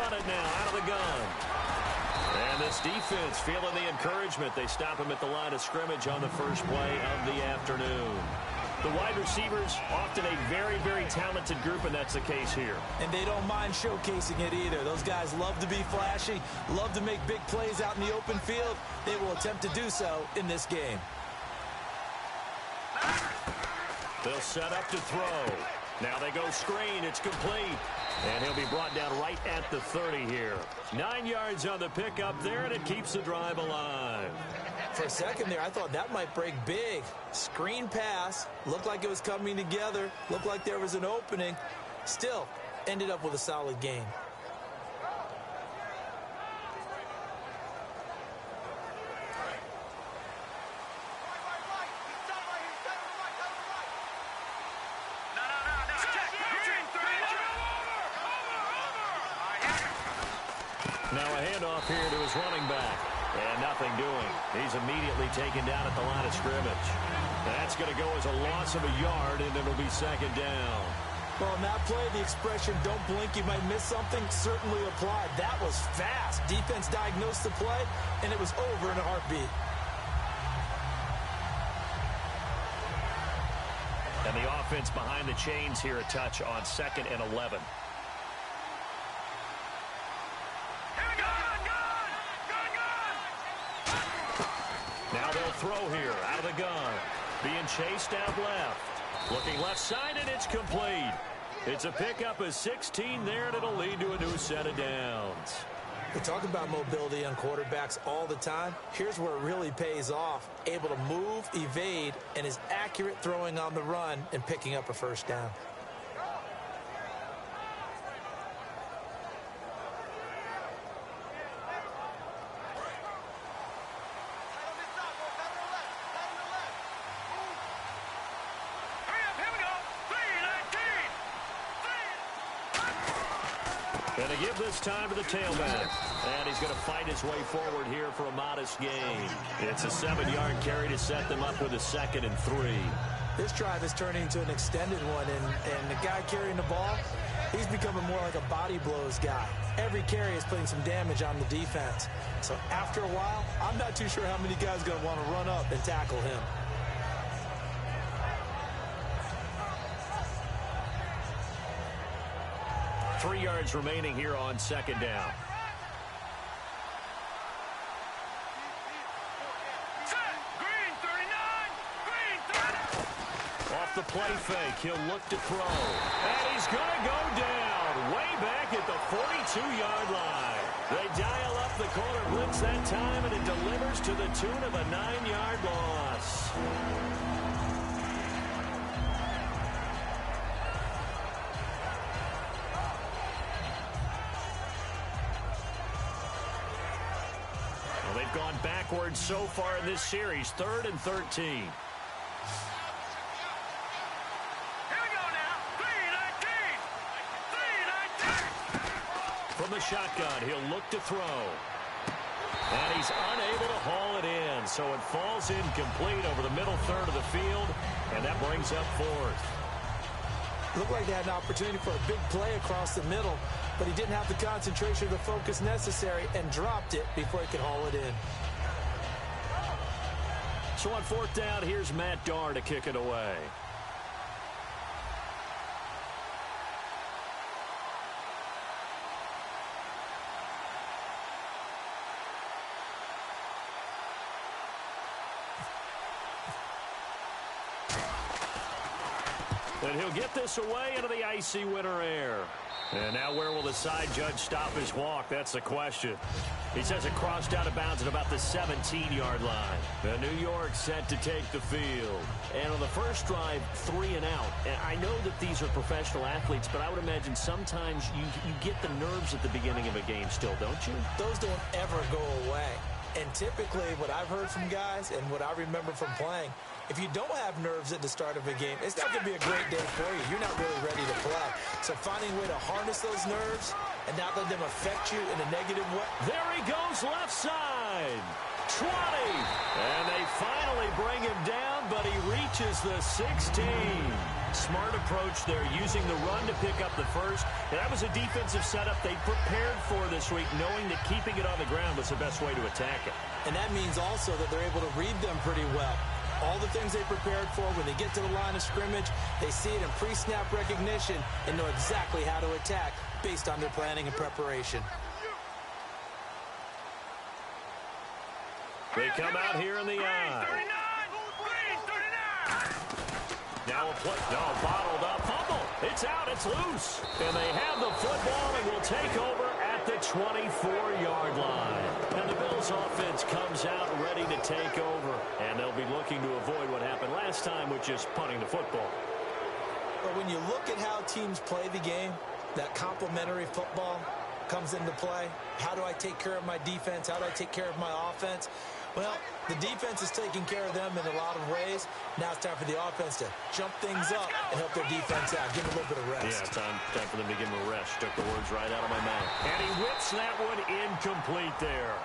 run it now out of the gun. And this defense feeling the encouragement. They stop him at the line of scrimmage on the first play of the afternoon. The wide receivers, often a very, very talented group, and that's the case here. And they don't mind showcasing it either. Those guys love to be flashy, love to make big plays out in the open field. They will attempt to do so in this game. They'll set up to throw. Now they go screen. It's complete. And he'll be brought down right at the 30 here. 9 yards on the pickup there, and it keeps the drive alive. For a second there, I thought that might break big. Screen pass. Looked like it was coming together. Looked like there was an opening. Still, ended up with a solid game. Now a handoff here to his running back. And nothing doing. He's immediately taken down at the line of scrimmage. That's going to go as a loss of a yard, and it'll be second down. Well, on that play, the expression, don't blink, you might miss something, certainly applied. That was fast. Defense diagnosed the play, and it was over in a heartbeat. And the offense behind the chains here a touch on 2nd and 11. Now they'll throw here out of the gun. Being chased out left. Looking left side, and it's complete. It's a pickup of 16 there, and it'll lead to a new set of downs. We talk about mobility on quarterbacks all the time. Here's where it really pays off. Able to move, evade, and is accurate throwing on the run and picking up a first down. And to give this time to the tailback. And he's going to fight his way forward here for a modest gain. It's a 7-yard carry to set them up with a 2nd and 3. This drive is turning into an extended one, and the guy carrying the ball, he's becoming more like a body blows guy. Every carry is putting some damage on the defense. So after a while, I'm not too sure how many guys are going to want to run up and tackle him. Three yards remaining here on 2nd down. Off the play fake, he'll look to throw. And he's going to go down way back at the 42-yard line. They dial up the corner blitz that time, and it delivers to the tune of a 9-yard loss. They've gone backwards so far in this series. 3rd and 13. Here we go now. 3-19. From the shotgun, he'll look to throw. And he's unable to haul it in. So it falls incomplete over the middle third of the field. And that brings up 4th. Looked like they had an opportunity for a big play across the middle, but he didn't have the concentration or the focus necessary and dropped it before he could haul it in. So on 4th down, here's Matt Darr to kick it away. And he'll get this away into the icy winter air. And now where will the side judge stop his walk? That's the question. He says it crossed out of bounds at about the 17-yard line. The New York set to take the field. And on the first drive, 3 and out. And I know that these are professional athletes, but I would imagine sometimes you get the nerves at the beginning of a game still, don't you? Those don't ever go away. And typically what I've heard from guys and what I remember from playing, if you don't have nerves at the start of a game, it's not going to be a great day for you. You're not really ready to play. So finding a way to harness those nerves and not let them affect you in a negative way. There he goes left side. 20. And they finally bring him down, but he reaches the 16. Smart approach there, using the run to pick up the first. And that was a defensive setup they prepared for this week, knowing that keeping it on the ground was the best way to attack it. And that means also that they're able to read them pretty well. All the things they prepared for, when they get to the line of scrimmage, they see it in pre-snap recognition and know exactly how to attack based on their planning and preparation. They come out here in the eye. Now a play. No, bottled up. Fumble. It's out. It's loose. And they have the football and will take over at the 24-yard line. And the Bills offense comes out ready to take over. And they'll be looking to avoid what happened last time with just punting the football. But when you look at how teams play the game, that complementary football comes into play. How do I take care of my defense? How do I take care of my offense? Well, the defense is taking care of them in a lot of ways. Now it's time for the offense to jump things up and help their defense out. Give them a little bit of rest. Yeah, time for them to give them a rest. Took the words right out of my mouth. And he whips that one incomplete there.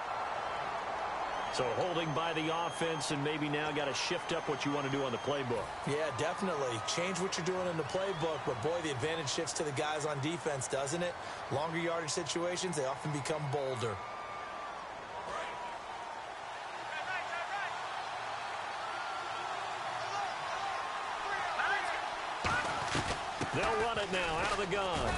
So holding by the offense, and maybe now got to shift up what you want to do on the playbook. Yeah, definitely. Change what you're doing in the playbook, but boy, the advantage shifts to the guys on defense, doesn't it? Longer yardage situations, they often become bolder. They'll run it now out of the gun.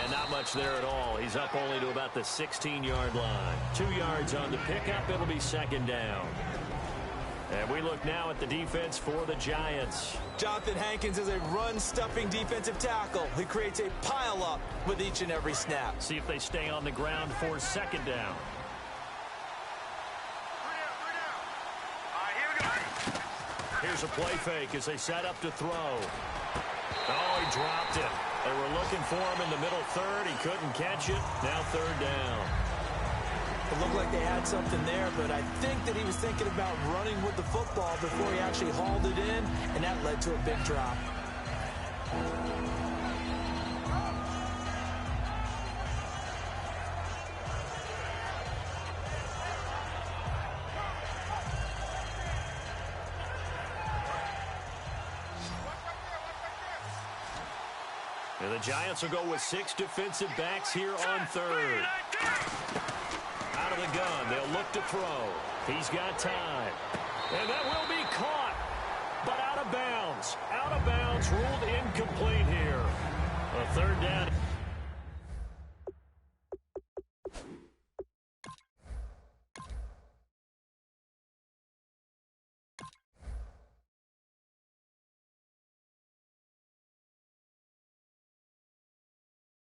And not much there at all. He's up only to about the 16-yard line. 2 yards on the pickup. It'll be second down. And we look now at the defense for the Giants. Jonathan Hankins is a run-stuffing defensive tackle. He creates a pile-up with each and every snap. See if they stay on the ground for second down. Here's a play fake as they set up to throw. Oh, he dropped it. They were looking for him in the middle third. He couldn't catch it. Now third down. It looked like they had something there, but I think that he was thinking about running with the football before he actually hauled it in, and that led to a big drop. And the Giants will go with 6 defensive backs here on third. Out of the gun, they'll look to throw. He's got time. And that will be caught, but out of bounds. Out of bounds, ruled incomplete here. A third down.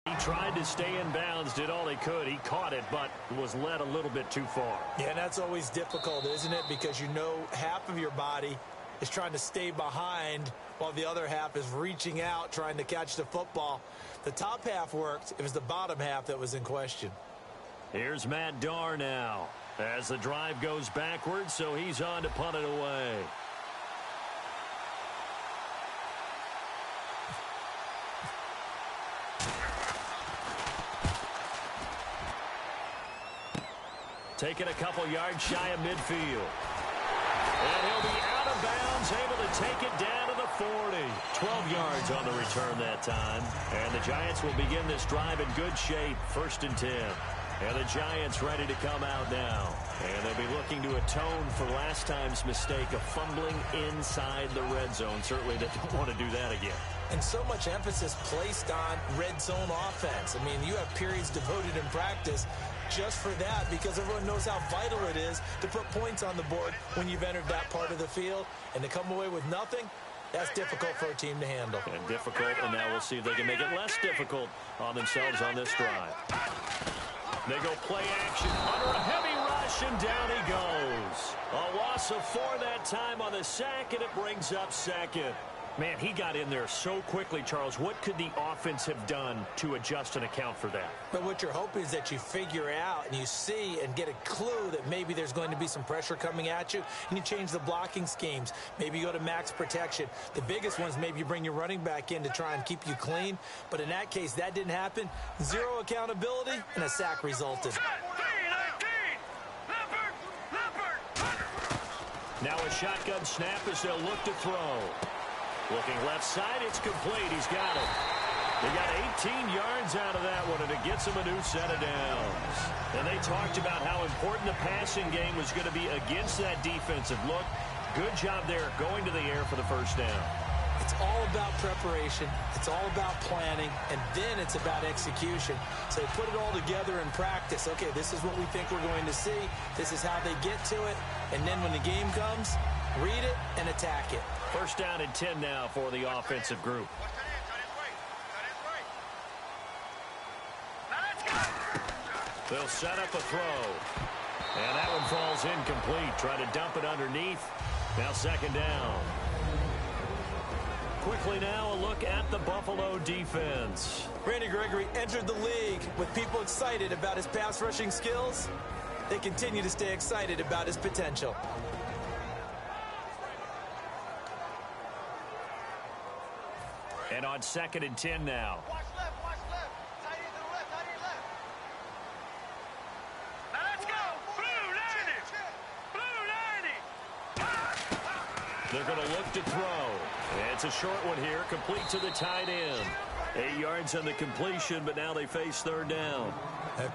He tried to stay in bounds, did all he could. He caught it, but was led a little bit too far. Yeah, and that's always difficult, isn't it? Because you know half of your body is trying to stay behind while the other half is reaching out, trying to catch the football. The top half worked. It was the bottom half that was in question. Here's Matt Darr now as the drive goes backwards, so he's on to punt it away. Taking a couple yards shy of midfield. And he'll be out of bounds, able to take it down to the 40. 12 yards on the return that time. And the Giants will begin this drive in good shape. 1st and 10. And the Giants ready to come out now. And they'll be looking to atone for last time's mistake of fumbling inside the red zone. Certainly they don't want to do that again. And so much emphasis placed on red zone offense. I mean, you have periods devoted in practice just for that, because everyone knows how vital it is to put points on the board when you've entered that part of the field. And to come away with nothing, that's difficult for a team to handle. And difficult, and now we'll see if they can make it less difficult on themselves on this drive. They go play action under a heavy rush, and down he goes. A loss of 4 that time on the sack, and it brings up second. Man, he got in there so quickly, Charles. What could the offense have done to adjust and account for that? But what you're hoping is that you figure out and you see and get a clue that maybe there's going to be some pressure coming at you, and you change the blocking schemes. Maybe you go to max protection. The biggest ones, maybe you bring your running back in to try and keep you clean. But in that case, that didn't happen. 0 accountability, and a sack resulted. Now a shotgun snap as they'll look to throw. Looking left side, it's complete. He's got it. They got 18 yards out of that one, and it gets him a new set of downs. And they talked about how important the passing game was going to be against that defensive look. Good job there going to the air for the first down. It's all about preparation. It's all about planning, and then it's about execution. So they put it all together in practice. Okay, this is what we think we're going to see. This is how they get to it. And then when the game comes, read it and attack it. First down and 10 now for the offensive group. They'll set up a throw. And that one falls incomplete. Try to dump it underneath. Now second down. Quickly now, a look at the Buffalo defense. Randy Gregory entered the league with people excited about his pass rushing skills. They continue to stay excited about his potential. And on second and 10 now. Watch left. Tight end to the left, Now let's go. Blue 90. They're going to look to throw. It's a short one here, complete to the tight end. 8 yards on the completion, but now they face third down.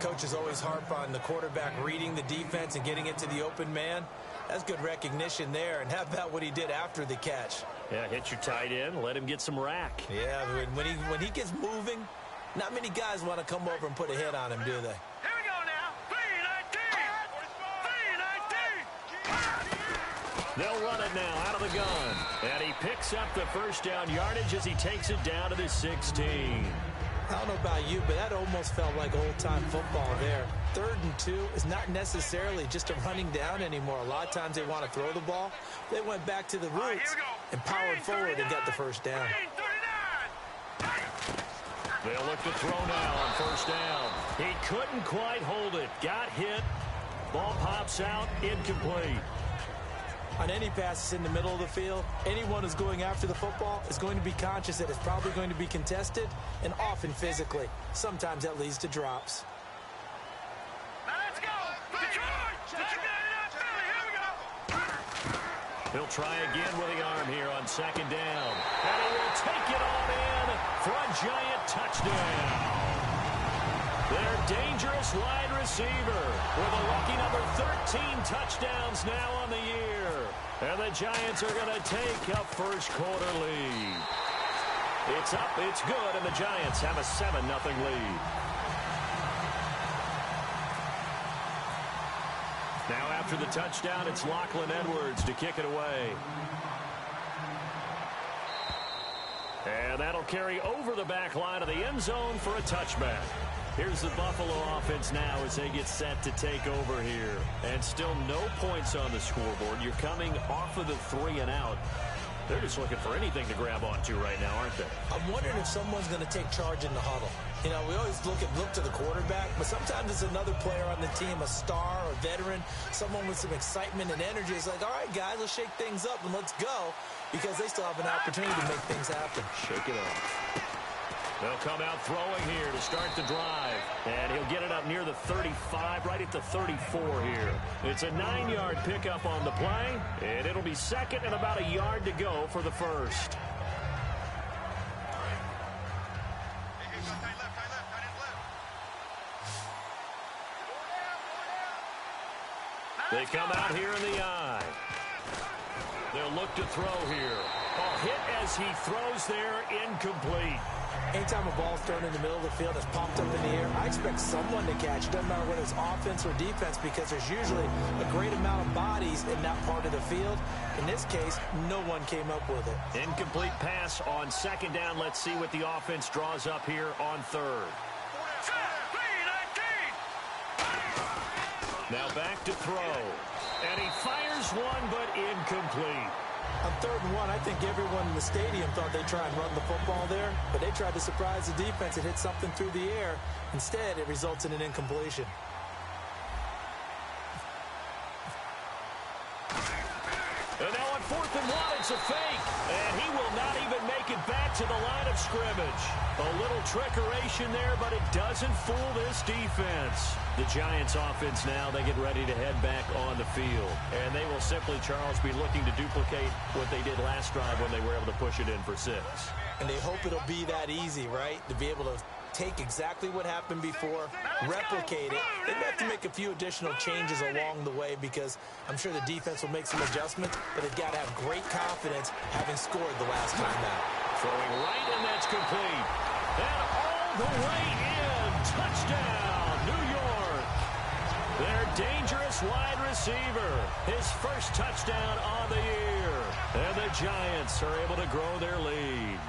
Coaches always harp on the quarterback reading the defense and getting it to the open man. That's good recognition there. And how about what he did after the catch? Yeah, hit your tight end, let him get some rack. Yeah, when he gets moving, not many guys want to come over and put a hit on him, do they? Here we go now. 3-19. They'll run it now out of the gun. And he picks up the first down yardage as he takes it down to the 16. I don't know about you, but that almost felt like old-time football there. 3rd and 2 is not necessarily just a running down anymore. A lot of times they want to throw the ball. They went back to the roots and powered forward and got the first down. They'll look to throw now on first down. He couldn't quite hold it. Got hit. Ball pops out. Incomplete. On any passes in the middle of the field, anyone who's going after the football is going to be conscious that it's probably going to be contested and often physically. Sometimes that leads to drops. Let's go. Detroit. Here we go. He'll try again with the arm here on second down. And he will take it on in for a giant touchdown. Their dangerous wide receiver with a lucky number 13 touchdowns now on the year. And the Giants are going to take a first quarter lead. It's up, it's good, and the Giants have a 7-0 lead. Now after the touchdown, it's Lachlan Edwards to kick it away. And that'll carry over the back line of the end zone for a touchback. Here's the Buffalo offense now as they get set to take over here. And still no points on the scoreboard. You're coming off of the 3 and out. They're just looking for anything to grab onto right now, aren't they? I'm wondering if someone's going to take charge in the huddle. You know, we always look to the quarterback, but sometimes it's another player on the team, a star or veteran, someone with some excitement and energy. It's like, all right, guys, let's shake things up and let's go, because they still have an opportunity to make things happen. Shake it up. They'll come out throwing here to start the drive. And he'll get it up near the 35, right at the 34 here. It's a 9-yard pickup on the play, and it'll be second and about a yard to go for the first. They come out here in the eye. They'll look to throw here. Ball hit as he throws there, incomplete. Anytime a ball's thrown in the middle of the field that's popped up in the air, I expect someone to catch. Doesn't matter whether it's offense or defense, because there's usually a great amount of bodies in that part of the field. In this case, no one came up with it. Incomplete pass on second down. Let's see what the offense draws up here on third. Now back to throw. And he fires one, but incomplete. On 3rd and 1, I think everyone in the stadium thought they'd try and run the football there, but they tried to surprise the defense and hit something through the air. Instead, it results in an incompletion. And now on 4th and 1. It's a fake. And he will not even make it back to the line of scrimmage. A little trickeration there, but it doesn't fool this defense. The Giants offense now, they get ready to head back on the field. And they will simply, Charles, be looking to duplicate what they did last drive when they were able to push it in for 6. And they hope it'll be that easy, right? To be able to take exactly what happened before, replicate it. They have to make a few additional changes along the way because I'm sure the defense will make some adjustments, but they've got to have great confidence having scored the last time out. Throwing right, and that's complete. And all the way in. Touchdown, New York. Their dangerous wide receiver. His first touchdown on the year. And the Giants are able to grow their lead.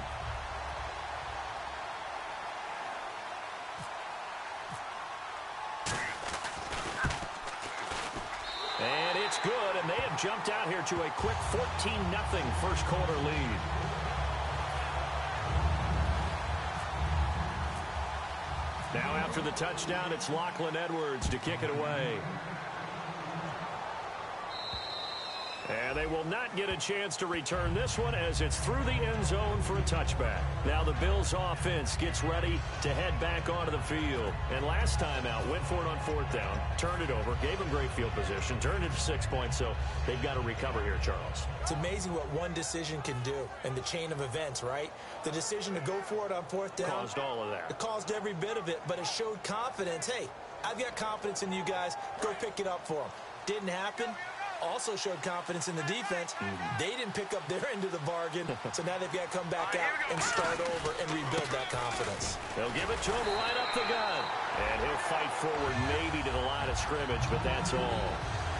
And it's good, and they have jumped out here to a quick 14-0 first quarter lead. Now after the touchdown, it's Lachlan Edwards to kick it away. And they will not get a chance to return this one as it's through the end zone for a touchback. Now the Bills offense gets ready to head back onto the field. And last time out, went for it on 4th down, turned it over, gave them great field position, turned it to 6 points, so they've got to recover here, Charles. It's amazing what one decision can do in the chain of events, right? The decision to go for it on 4th down. Caused all of that. It caused every bit of it, but it showed confidence. Hey, I've got confidence in you guys. Go pick it up for them. Didn't happen. Also showed confidence in the defense. They didn't pick up their end of the bargain, so now they've got to come back out and start over and rebuild that confidence. They'll give it to him right up the gun. And he'll fight forward maybe to the line of scrimmage, but that's all.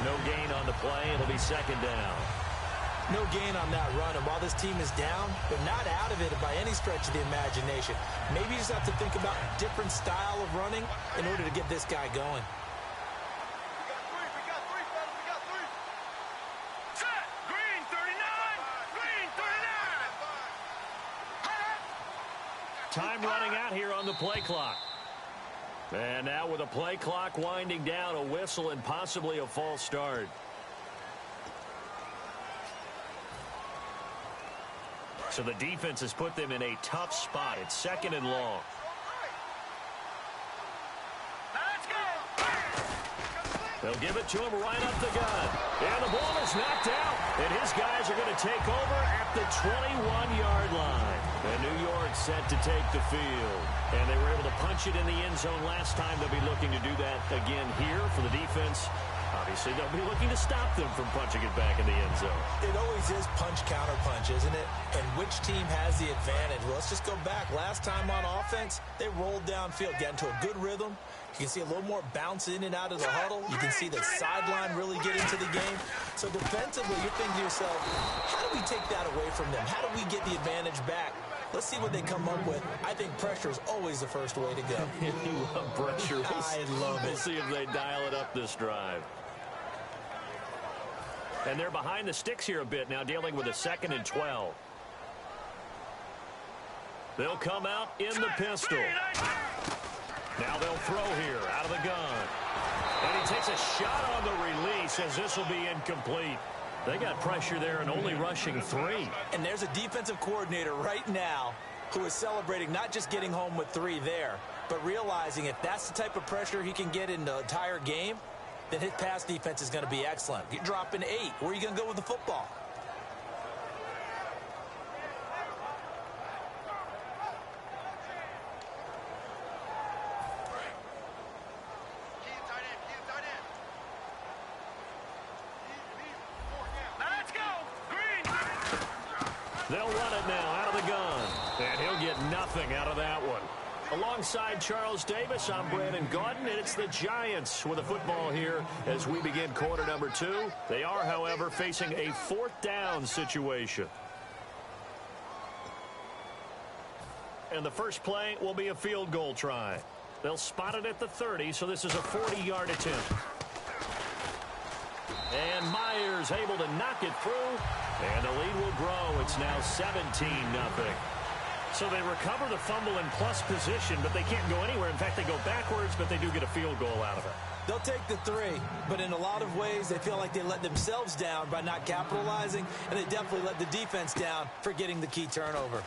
No gain on the play. It'll be 2nd down. No gain on that run, and while this team is down, they're not out of it by any stretch of the imagination. Maybe you just have to think about a different style of running in order to get this guy going. Time running out here on the play clock. And now with the play clock winding down, a whistle and possibly a false start. So the defense has put them in a tough spot. It's 2nd and long. They'll give it to him right up the gut. And the ball is knocked out. And his guys are going to take over at the 21-yard line. And New York set to take the field. And they were able to punch it in the end zone last time. They'll be looking to do that again here for the defense. Obviously, they'll be looking to stop them from punching it back in the end zone. It always is punch-counter-punch, isn't it? And which team has the advantage? Well, let's just go back. Last time on offense, they rolled downfield, got into a good rhythm. You can see a little more bounce in and out of the huddle. You can see the sideline really get into the game. So defensively, you're thinking to yourself, how do we take that away from them? How do we get the advantage back? Let's see what they come up with. I think pressure is always the first way to go. You love pressure. I love it. We'll see if they dial it up this drive. And they're behind the sticks here a bit now, dealing with a 2nd and 12. They'll come out in the pistol. Now they'll throw here out of the gun. And he takes a shot on the release as this will be incomplete. They got pressure there and only rushing 3. And there's a defensive coordinator right now who is celebrating not just getting home with 3 there, but realizing if that's the type of pressure he can get in the entire game, then his pass defense is going to be excellent. You're dropping 8. Where are you going to go with the football? They'll run it now out of the gun. And he'll get nothing out of that one. Alongside Charles Davis, I'm Brandon Gaudin, and it's the Giants with a football here as we begin quarter number 2. They are, however, facing a 4th down situation. And the first play will be a field goal try. They'll spot it at the 30, so this is a 40-yard attempt. And Myers able to knock it through. And the lead will grow. It's now 17-0. So they recover the fumble in plus position, but they can't go anywhere. In fact, they go backwards, but they do get a field goal out of it. They'll take the 3, but in a lot of ways, they feel like they let themselves down by not capitalizing, and they definitely let the defense down for getting the key turnover.